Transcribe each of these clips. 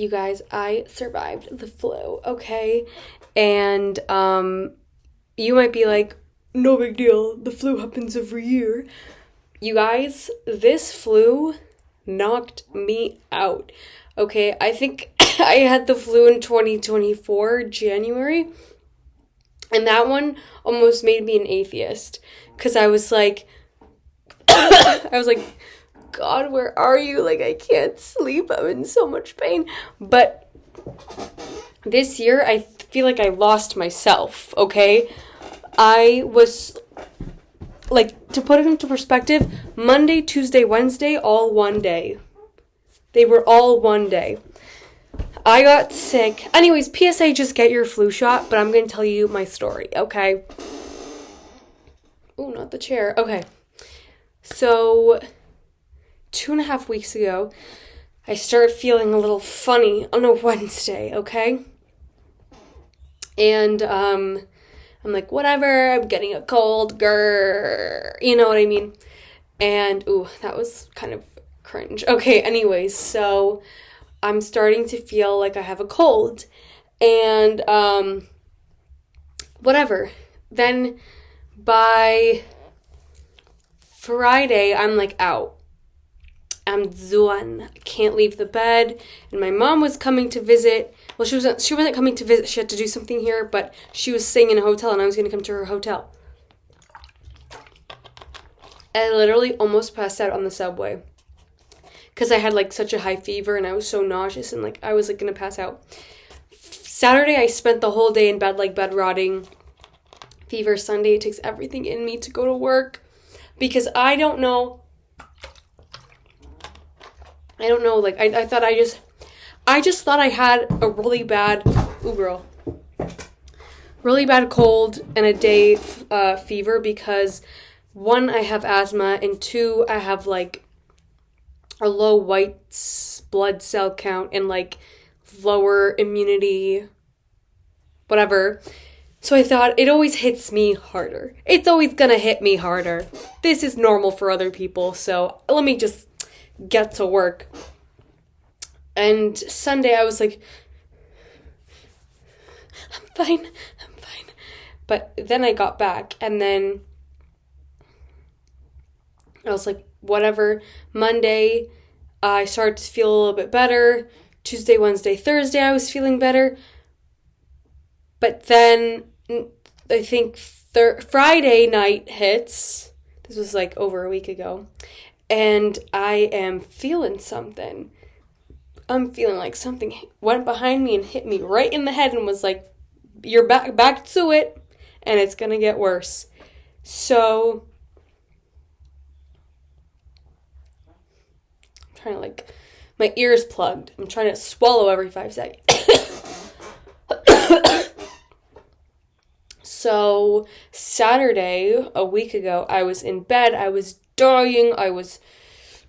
You guys, I survived the flu, okay? And you might be like, no big deal, the flu happens every year. You guys, this flu knocked me out, okay? I think I had the flu in 2024, January, and that one almost made me an atheist, because I was like, God, where are you? Like, I can't sleep. I'm in so much pain. But this year, I feel like I lost myself, okay? I was, like, to put it into perspective, Monday, Tuesday, Wednesday, all one day. They were all one day. I got sick. Anyways, PSA, just get your flu shot, but I'm going to tell you my story, okay? Oh, not the chair. Okay. So 2.5 weeks ago, I started feeling a little funny on a Wednesday, okay? And, I'm like, whatever, I'm getting a cold, grrr, you know what I mean? And, ooh, that was kind of cringe. Okay, anyways, so I'm starting to feel like I have a cold, and, whatever. Then, by Friday, I'm, like, out. I'm done. I can't leave the bed. And my mom was coming to visit. Well, she wasn't coming to visit. She had to do something here, but she was staying in a hotel, and I was going to come to her hotel. I literally almost passed out on the subway because I had, like, such a high fever, and I was so nauseous, and, like, I was, like, going to pass out. Saturday, I spent the whole day in bed, like, bed rotting. Fever. Sunday, it takes everything in me to go to work because I don't know, like, I thought I just thought I had a really bad cold and a day fever because, one, I have asthma, and two, I have, like, a low white blood cell count and, like, lower immunity, whatever. So I thought, it always hits me harder. It's always gonna hit me harder. This is normal for other people, so let me just get to work. And Sunday I was like, I'm fine. But then I got back, and then I was like, whatever. Monday, I started to feel a little bit better. Tuesday, Wednesday, Thursday, I was feeling better. But then, I think Friday night hits. This was, like, over a week ago. And I am feeling something. I'm feeling like something went behind me and hit me right in the head and was like, you're back to it, and it's going to get worse. So, I'm trying to, like, my ear's plugged. I'm trying to swallow every 5 seconds. So, Saturday, a week ago, I was in bed, I was dying, I was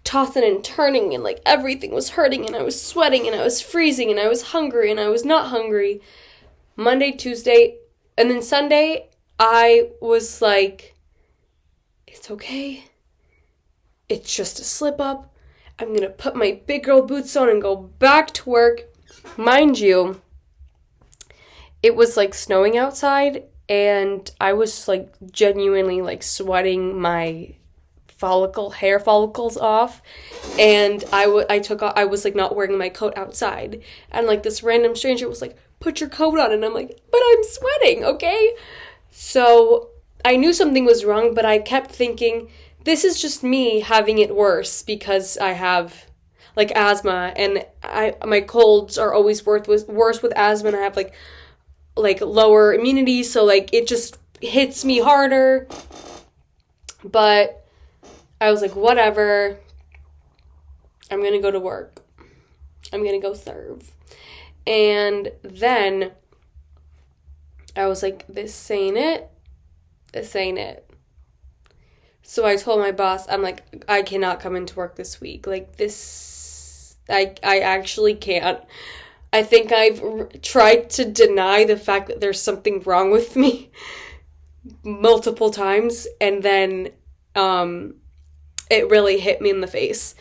tossing and turning, and, like, everything was hurting, and I was sweating, and I was freezing, and I was hungry, and I was not hungry. Monday, Tuesday, and then Sunday, I was like, it's okay. It's just a slip-up. I'm gonna put my big girl boots on and go back to work. Mind you, it was, like, snowing outside, and I was, like, genuinely, like, sweating my hair follicles off, and I was, like, not wearing my coat outside, and, like, this random stranger was like, put your coat on, and I'm like, but I'm sweating, okay? So, I knew something was wrong, but I kept thinking, this is just me having it worse, because I have, like, asthma, and my colds are always worse with asthma, and I have, like, lower immunity, so, like, it just hits me harder. But I was like, whatever, I'm gonna go to work. I'm gonna go serve. And then I was like, this ain't it. So I told my boss, I'm like, I cannot come into work this week. Like, this, I actually can't. I think I've tried to deny the fact that there's something wrong with me multiple times, and then it really hit me in the face.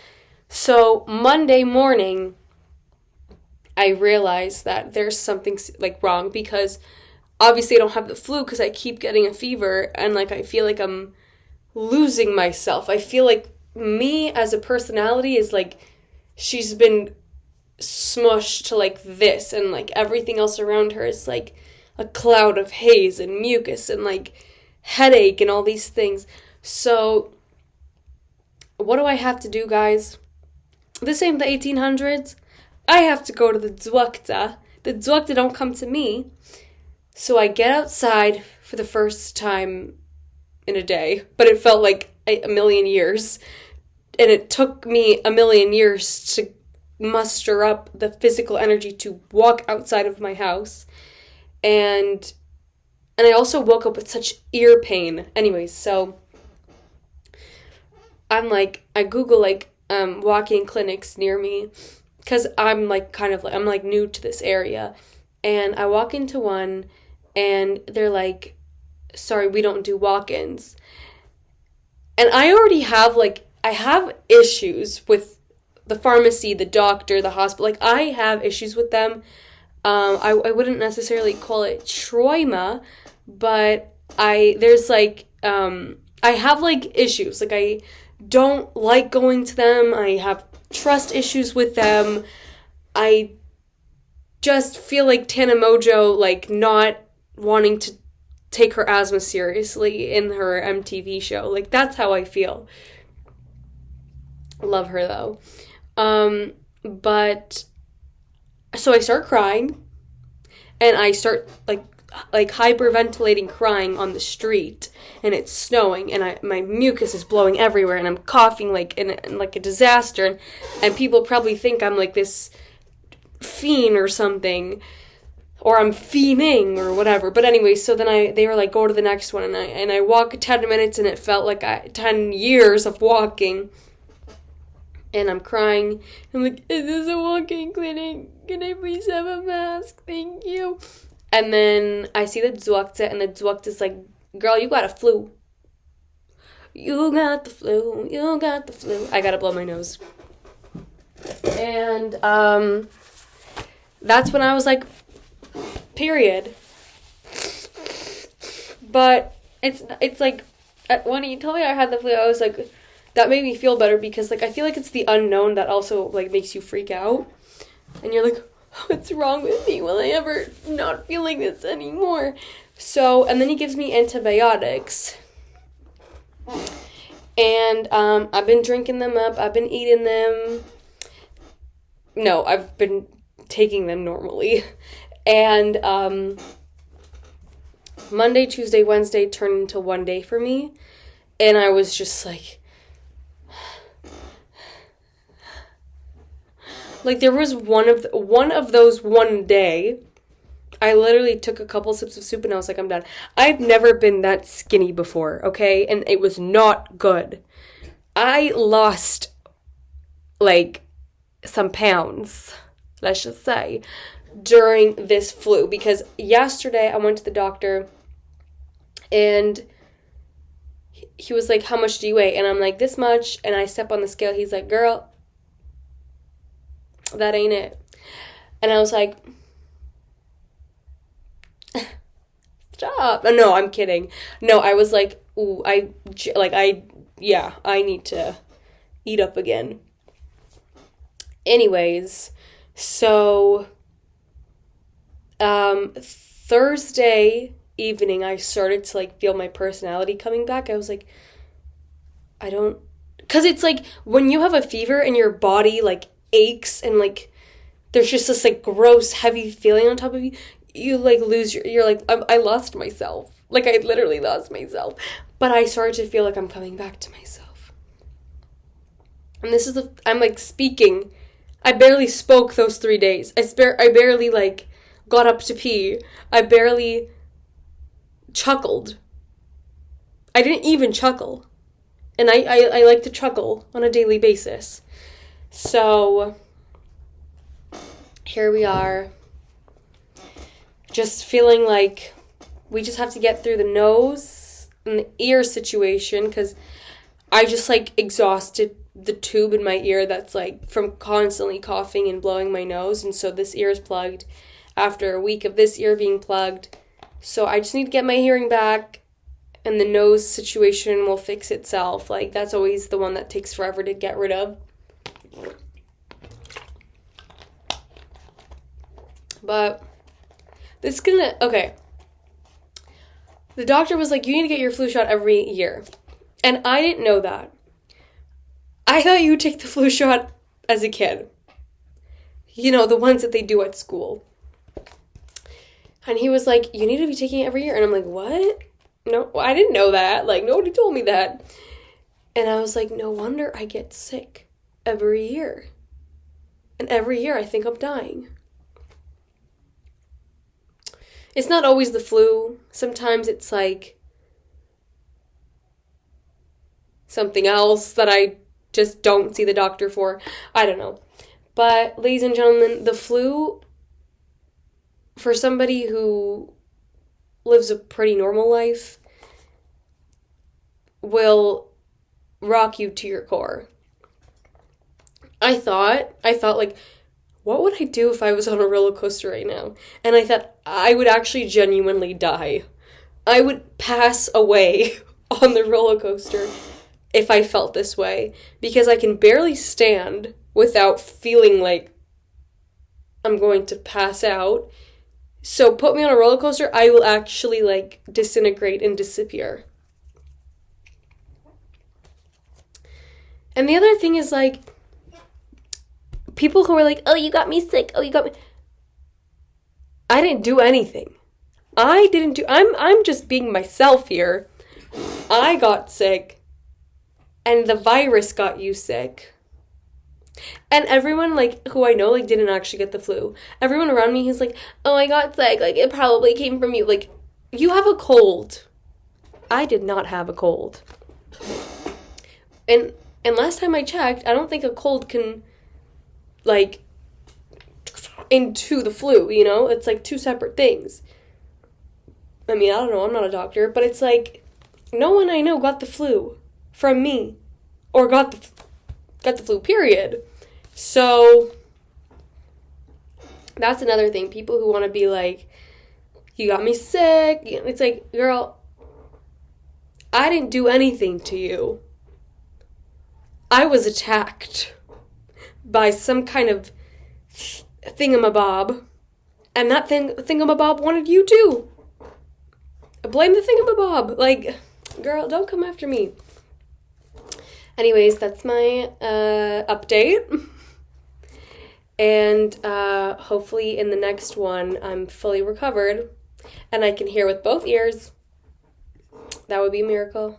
So Monday morning, I realized that there's something like wrong, because obviously I don't have the flu because I keep getting a fever, and like I feel like I'm losing myself. I feel like me as a personality is like, she's been smushed to like this, and like everything else around her is like a cloud of haze and mucus and like headache and all these things. So what do I have to do, guys? This ain't the 1800s. I have to go to the doctor. The doctor don't come to me. So I get outside for the first time in a day, but it felt like a million years. And it took me a million years to muster up the physical energy to walk outside of my house. And I also woke up with such ear pain. Anyways, so I'm like, I Google like walk-in clinics near me, because I'm like I'm like new to this area. And I walk into one, and they're like, sorry, we don't do walk-ins. And I already have I have issues with the pharmacy, the doctor, the hospital. Like, I have issues with them. I wouldn't necessarily call it trauma, but I have like issues. Like, I don't like going to them. I have trust issues with them. I just feel like Tana Mojo, like, not wanting to take her asthma seriously in her MTV show. Like, that's how I feel. Love her, though. But so I start crying, and I start like hyperventilating, crying on the street, and it's snowing, and my mucus is blowing everywhere, and I'm coughing like in like a disaster, and people probably think I'm like this fiend or something, or I'm fiending or whatever. But anyway, so then they were like, go to the next one, and I walk 10 minutes, and it felt like 10 years of walking. And I'm crying. I'm like, is this a walk-in clinic? Can I please have a mask? Thank you. And then I see the doctor, and the doctor's like, girl, you got a flu. You got the flu. You got the flu. I gotta blow my nose. And that's when I was like, period. But it's like, when he told me I had the flu, I was like, that made me feel better, because like I feel like it's the unknown that also like makes you freak out, and you're like, what's wrong with me? Will I ever not feel like this anymore? So, and then he gives me antibiotics, and I've been drinking them up. I've been eating them. No, I've been taking them normally, and Monday, Tuesday, Wednesday turned into one day for me, and I was just like. Like, there was one of those one day, I literally took a couple sips of soup and I was like, I'm done. I've never been that skinny before, okay? And it was not good. I lost, like, some pounds, let's just say, during this flu. Because yesterday I went to the doctor, and he was like, how much do you weigh? And I'm like, this much. And I step on the scale. He's like, girl, that ain't it. And I was like, stop. No, I'm kidding. No, I was like, ooh, I need to eat up again. Anyways, so Thursday evening, I started to like feel my personality coming back. I was like, because it's like when you have a fever and your body like aches, and like there's just this like gross heavy feeling on top of you, you like lose you're like, I lost myself. Like, I literally lost myself. But I started to feel like I'm coming back to myself. And this is I'm like speaking. I barely spoke those 3 days. I barely like got up to pee. I barely chuckled. I didn't even chuckle. And I like to chuckle on a daily basis. So, here we are, just feeling like we just have to get through the nose and the ear situation, because I just, like, exhausted the tube in my ear that's like from constantly coughing and blowing my nose, and so this ear is plugged after a week of this ear being plugged. So I just need to get my hearing back, and the nose situation will fix itself. Like, that's always the one that takes forever to get rid of. But this is gonna, okay. The doctor was like, you need to get your flu shot every year. And I didn't know that. I thought you would take the flu shot as a kid. You know, the ones that they do at school. And he was like, you need to be taking it every year. And I'm like, what? No, I didn't know that. Like, nobody told me that. And I was like, no wonder I get sick every year. And every year I think I'm dying. It's not always the flu. Sometimes it's like something else that I just don't see the doctor for. I don't know. But, ladies and gentlemen, the flu, for somebody who lives a pretty normal life, will rock you to your core. I thought like, what would I do if I was on a roller coaster right now? And I thought I would actually genuinely die. I would pass away on the roller coaster if I felt this way, because I can barely stand without feeling like I'm going to pass out. So put me on a roller coaster, I will actually like disintegrate and disappear. And the other thing is like, people who are like, oh, you got me sick, oh, you got me. I didn't do anything. I'm just being myself here. I got sick, and the virus got you sick. And everyone, like, who I know, like, didn't actually get the flu. Everyone around me is like, oh, I got sick, like, it probably came from you. Like, you have a cold. I did not have a cold. And last time I checked, I don't think a cold can, like, into the flu, you know? It's, like, two separate things. I mean, I don't know, I'm not a doctor, but it's like, no one I know got the flu from me. Or got the flu, period. So, that's another thing. People who want to be like, you got me sick. It's like, girl, I didn't do anything to you. I was attacked by some kind of thingamabob. And that thingamabob wanted you too. Blame the thingamabob. Like, girl, don't come after me. Anyways, that's my update. And hopefully in the next one, I'm fully recovered and I can hear with both ears. That would be a miracle.